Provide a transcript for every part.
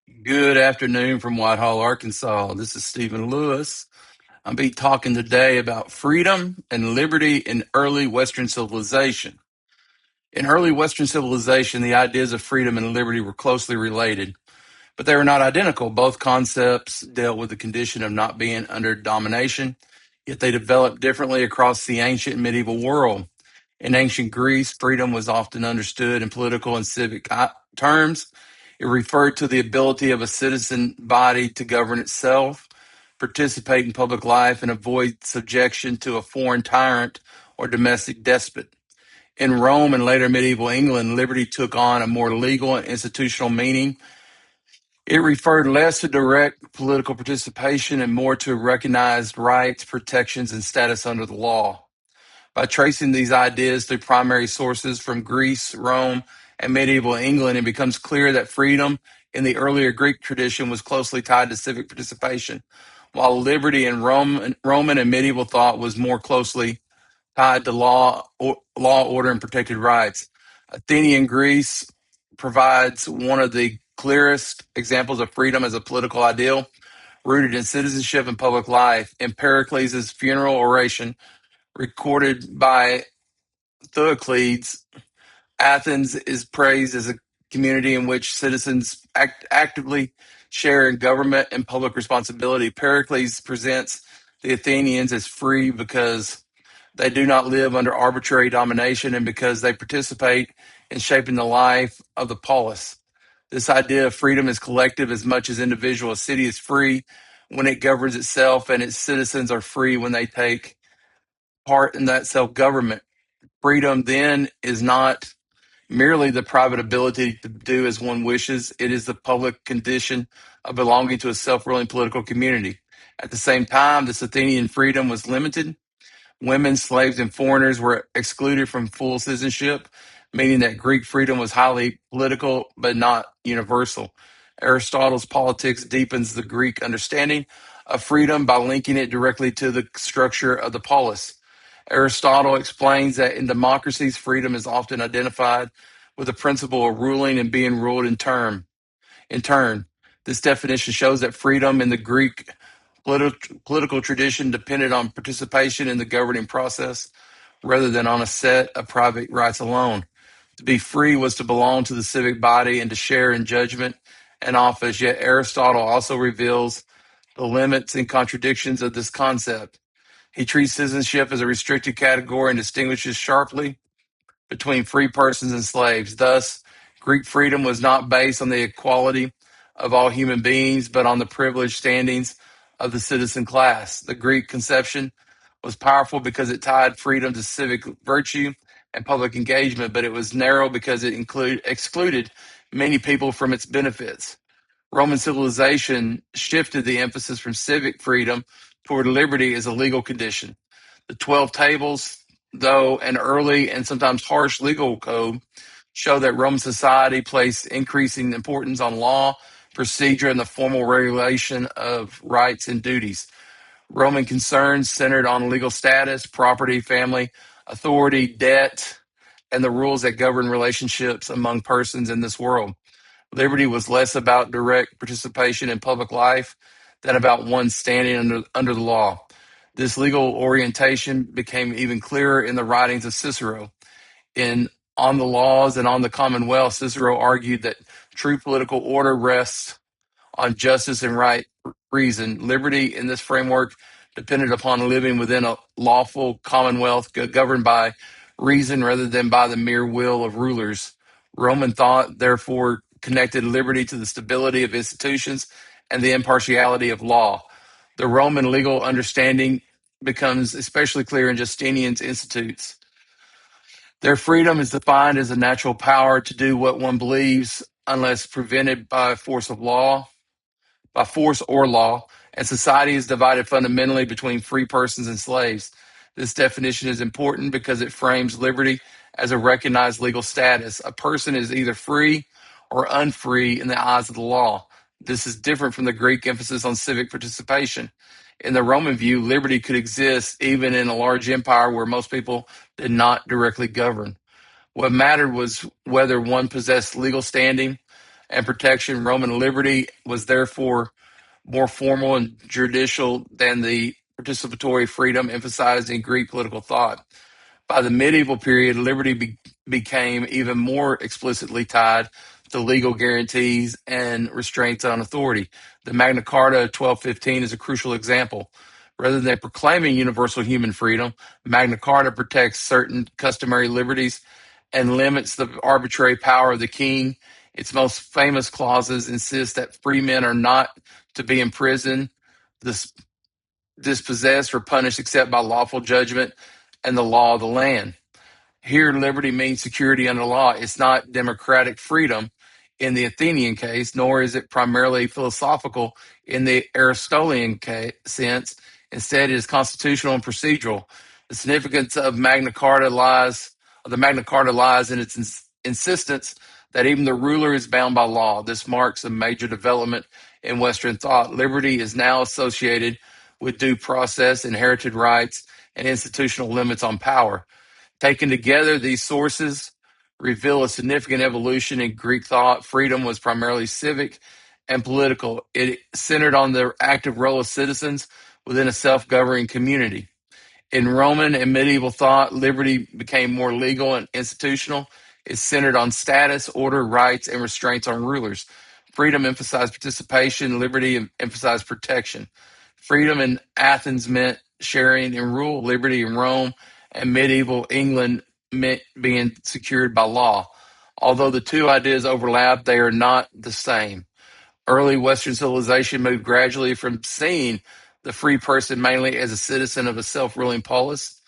Good afternoon from Whitehall, Arkansas. This is Stephen Lewis. I'll be talking today about freedom and liberty in early Western civilization. In early Western civilization, the ideas of freedom and liberty were closely related, but they were not identical. Both concepts dealt with the condition of not being under domination, yet they developed differently across the ancient and medieval world. In ancient Greece, freedom was often understood in political and civic terms. It referred to the ability of a citizen body to govern itself, participate in public life, and avoid subjection to a foreign tyrant or domestic despot. In Rome and later medieval England, liberty took on a more legal and institutional meaning. It referred less to direct political participation and more to recognized rights, protections, and status under the law. By tracing these ideas through primary sources from Greece, Rome, and medieval England, it becomes clear that freedom in the earlier Greek tradition was closely tied to civic participation, while liberty in Roman and medieval thought was more closely tied to law, order, and protected rights. Athenian Greece provides one of the clearest examples of freedom as a political ideal, rooted in citizenship and public life. In Pericles' funeral oration, recorded by Thucydides, Athens is praised as a community in which citizens actively share in government and public responsibility. Pericles presents the Athenians as free because they do not live under arbitrary domination and because they participate in shaping the life of the polis. This idea of freedom is collective as much as individual. A city is free when it governs itself, and its citizens are free when they take part in that self-government. Freedom then is not merely the private ability to do as one wishes, it is the public condition of belonging to a self-ruling political community. At the same time, this Athenian freedom was limited. Women, slaves, and foreigners were excluded from full citizenship, meaning that Greek freedom was highly political but not universal. Aristotle's Politics deepens the Greek understanding of freedom by linking it directly to the structure of the polis. Aristotle explains that in democracies, freedom is often identified with the principle of ruling and being ruled in turn. This definition shows that freedom in the Greek political tradition depended on participation in the governing process rather than on a set of private rights alone. To be free was to belong to the civic body and to share in judgment and office, yet Aristotle also reveals the limits and contradictions of this concept. He treats citizenship as a restricted category and distinguishes sharply between free persons and slaves. Thus, Greek freedom was not based on the equality of all human beings, but on the privileged standings of the citizen class. The Greek conception was powerful because it tied freedom to civic virtue and public engagement, but it was narrow because it excluded many people from its benefits. Roman civilization shifted the emphasis from civic freedom toward liberty as a legal condition. The 12 Tables, though an early and sometimes harsh legal code, show that Roman society placed increasing importance on law, procedure, and the formal regulation of rights and duties. Roman concerns centered on legal status, property, family, authority, debt, and the rules that govern relationships among persons in this world. Liberty was less about direct participation in public life than about one's standing under the law. This legal orientation became even clearer in the writings of Cicero. In On the Laws and on the Commonwealth, Cicero argued that true political order rests on justice and right reason. Liberty in this framework depended upon living within a lawful commonwealth governed by reason rather than by the mere will of rulers. Roman thought, therefore, connected liberty to the stability of institutions and the impartiality of law. The Roman legal understanding becomes especially clear in Justinian's Institutes. Their freedom is defined as a natural power to do what one believes unless prevented by force or law, and society is divided fundamentally between free persons and slaves. This definition is important because it frames liberty as a recognized legal status. A person is either free or unfree in the eyes of the law. This is different from the Greek emphasis on civic participation. In the Roman view, liberty could exist even in a large empire where most people did not directly govern. What mattered was whether one possessed legal standing, and protection. Roman liberty was therefore more formal and judicial than the participatory freedom emphasized in Greek political thought. By the medieval period, liberty became even more explicitly tied to legal guarantees and restraints on authority. The Magna Carta of 1215 is a crucial example. Rather than proclaiming universal human freedom, Magna Carta protects certain customary liberties and limits the arbitrary power of the king. Its most famous clauses insist that free men are not to be imprisoned, dispossessed, or punished except by lawful judgment and the law of the land. Here, liberty means security under law. It's not democratic freedom in the Athenian case, nor is it primarily philosophical in the Aristotelian sense. Instead, it is constitutional and procedural. The significance of the Magna Carta lies in its insistence that even the ruler is bound by law. This marks a major development in Western thought. Liberty is now associated with due process, inherited rights, and institutional limits on power. Taken together, these sources reveal a significant evolution in Greek thought. Freedom was primarily civic and political. It centered on the active role of citizens within a self-governing community. In Roman and medieval thought, liberty became more legal and institutional. It centered on status, order, rights, and restraints on rulers. Freedom emphasized participation, liberty emphasized protection. Freedom in Athens meant sharing in rule, liberty in Rome and medieval England meant being secured by law. Although the two ideas overlap, they are not the same. Early Western civilization moved gradually from seeing the free person mainly as a citizen of a self-ruling polis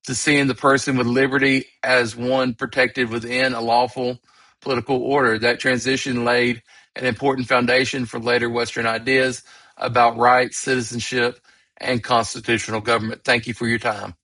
to seeing the person with liberty as one protected within a lawful political order. That transition laid an important foundation for later Western ideas about rights, citizenship, and constitutional government. Thank you for your time.